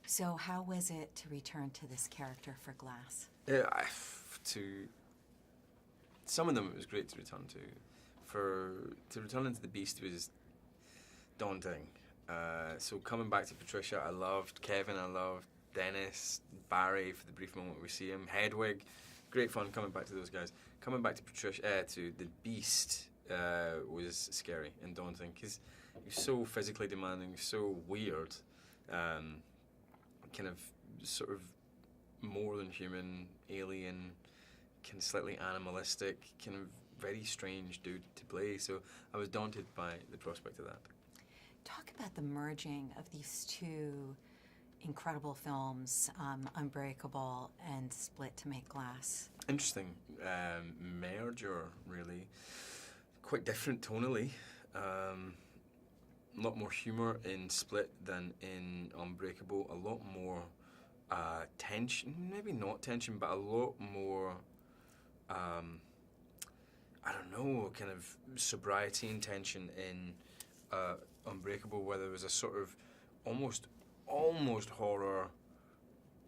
So how was it to return to this character for Glass? Yeah, some of them it was great to return to. To return into the Beast was daunting. So coming back to Patricia, I loved Kevin, I loved Dennis, Barry for the brief moment we see him, Hedwig, great fun coming back to those guys. Coming back to Patricia, to the Beast was scary and daunting because he was so physically demanding, so weird, kind of sort of more than human, alien, kind of slightly animalistic, kind of very strange dude to play. So I was daunted by the prospect of that. Talk about the merging of these two incredible films, Unbreakable and Split to make Glass. Interesting merger, really. Quite different tonally. A lot more humour in Split than in Unbreakable. A lot more tension, maybe not tension, but a lot more, I don't know, kind of sobriety and tension in Unbreakable, where there was a sort of almost horror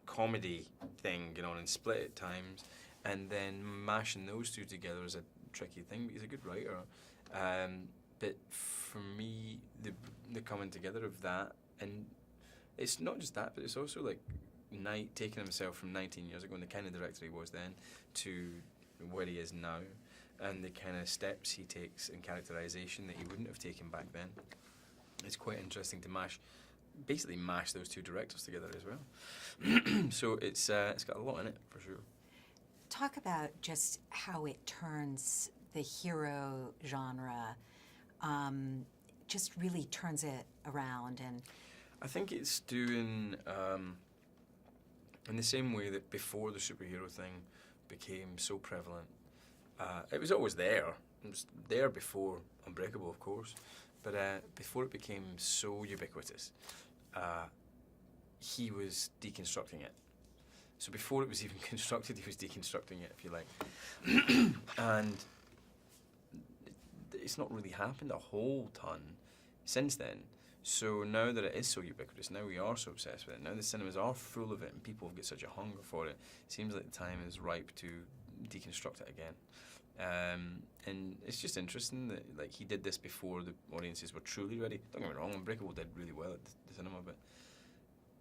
comedy thing going on in Split at times, and then mashing those two together is a tricky thing, but he's a good writer. But for me, the coming together of that, and it's not just that, but it's also like Knight taking himself from 19 years ago and the kind of director he was then to where he is now, and the kind of steps he takes in characterization that he wouldn't have taken back then. It's quite interesting to basically mash those two directors together as well. So it's got a lot in it, for sure. Talk about just how it turns the hero genre, just really turns it around. And I think it's doing, in the same way that before the superhero thing became so prevalent, it was always there. It was there before Unbreakable, of course, but before it became so ubiquitous, he was deconstructing it. So before it was even constructed, he was deconstructing it, if you like. And it's not really happened a whole ton since then. So now that it is so ubiquitous, now we are so obsessed with it, now the cinemas are full of it and people have got such a hunger for it, it seems like the time is ripe to deconstruct it again. And it's just interesting that like he did this before the audiences were truly ready. Don't get me wrong, Unbreakable did really well at the cinema, but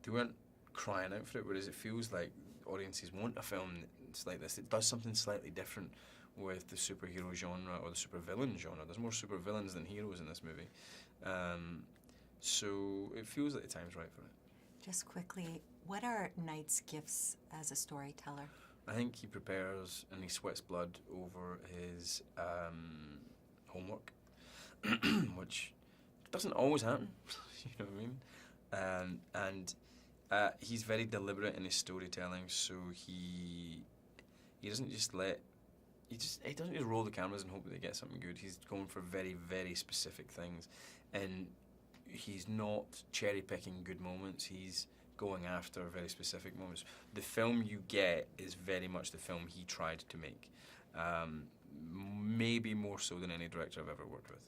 they weren't crying out for it, whereas it feels like audiences want a film that's like this. It does something slightly different with the superhero genre or the supervillain genre. There's more supervillains than heroes in this movie. So it feels like the time's right for it. just quickly, what are Knight's gifts as a storyteller? I think he prepares and he sweats blood over his homework, which doesn't always happen. You know what I mean? And he's very deliberate in his storytelling, so he doesn't just he doesn't just roll the cameras and hope that they get something good. He's going for very, very specific things, and he's not cherry picking good moments. He's going after very specific moments. The film you get is very much the film he tried to make, maybe more so than any director I've ever worked with.